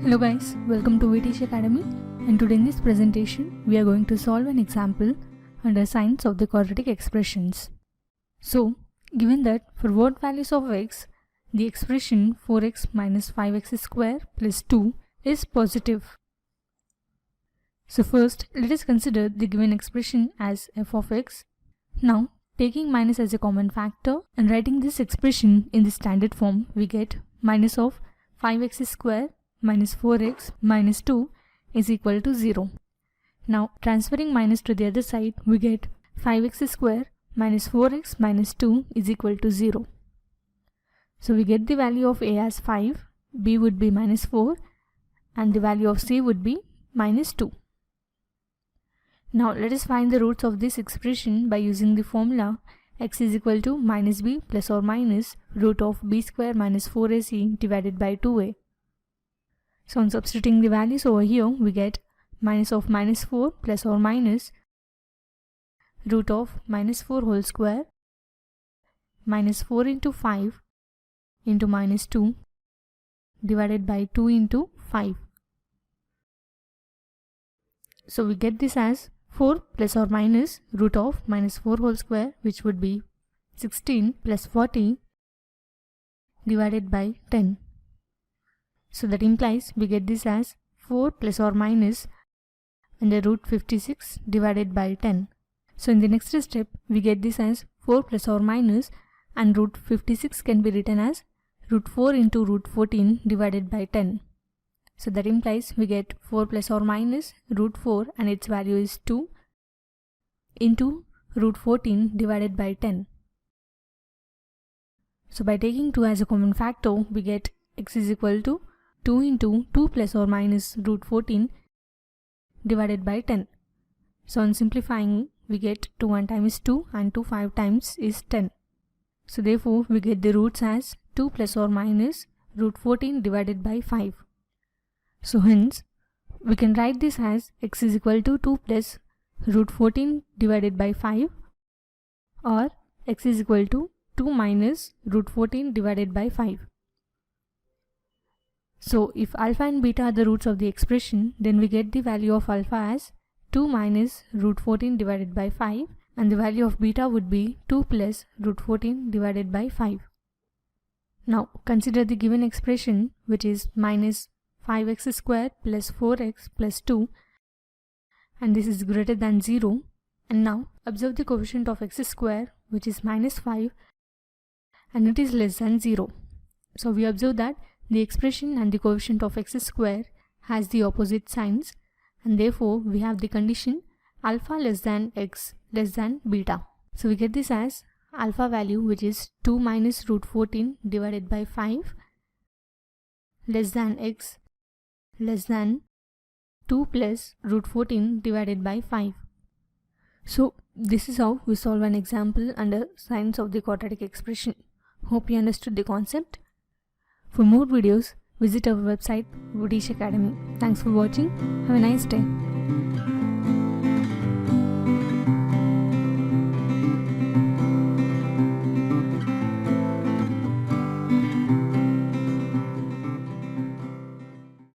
Hello guys, welcome to VTC Academy, and today in this presentation we are going to solve an example under signs of the quadratic expressions. So, given that for both values of x, the expression 4x minus 5x square plus 2 is positive. So first, let us consider the given expression as f of x. Now, taking minus as a common factor and writing this expression in the standard form, we get minus of 5x square minus 4x minus 2 is equal to 0. Now transferring minus to the other side, we get 5x square minus 4x minus 2 is equal to 0. So we get the value of a as 5, b would be minus 4, and the value of c would be minus 2. Now let us find the roots of this expression by using the formula x is equal to minus b plus or minus root of b square minus 4ac divided by 2a. So on substituting the values over here, we get minus of minus 4 plus or minus root of minus 4 whole square minus 4 into 5 into minus 2 divided by 2 into 5. So we get this as 4 plus or minus root of minus 4 whole square, which would be 16 plus 40 divided by 10. So that implies we get this as 4 plus or minus under root 56 divided by 10. So in the next step, we get this as 4 plus or minus, and root 56 can be written as root 4 into root 14 divided by 10. So that implies we get 4 plus or minus root 4, and its value is 2 into root 14 divided by 10. So by taking 2 as a common factor, we get x is equal to 2 into 2 plus or minus root 14 divided by 10. So on simplifying, we get 2 1 times 2 and 2 5 times is 10. So therefore we get the roots as 2 plus or minus root 14 divided by 5. So hence we can write this as x is equal to 2 plus root 14 divided by 5, or x is equal to 2 minus root 14 divided by 5. So if alpha and beta are the roots of the expression, then we get the value of alpha as 2 minus root 14 divided by 5, and the value of beta would be 2 plus root 14 divided by 5. Now consider the given expression, which is minus 5x square plus 4x plus 2, and this is greater than 0. And now observe the coefficient of x square, which is minus 5, and it is less than 0. So we observe that the expression and the coefficient of x square has the opposite signs, and therefore we have the condition alpha less than x less than beta. So we get this as alpha value, which is 2 minus root 14 divided by 5 less than x less than 2 plus root 14 divided by 5. So this is how we solve an example under signs of the quadratic expression. Hope you understood the concept. For more videos, visit our website VTC Academy. Thanks for watching. Have a nice day.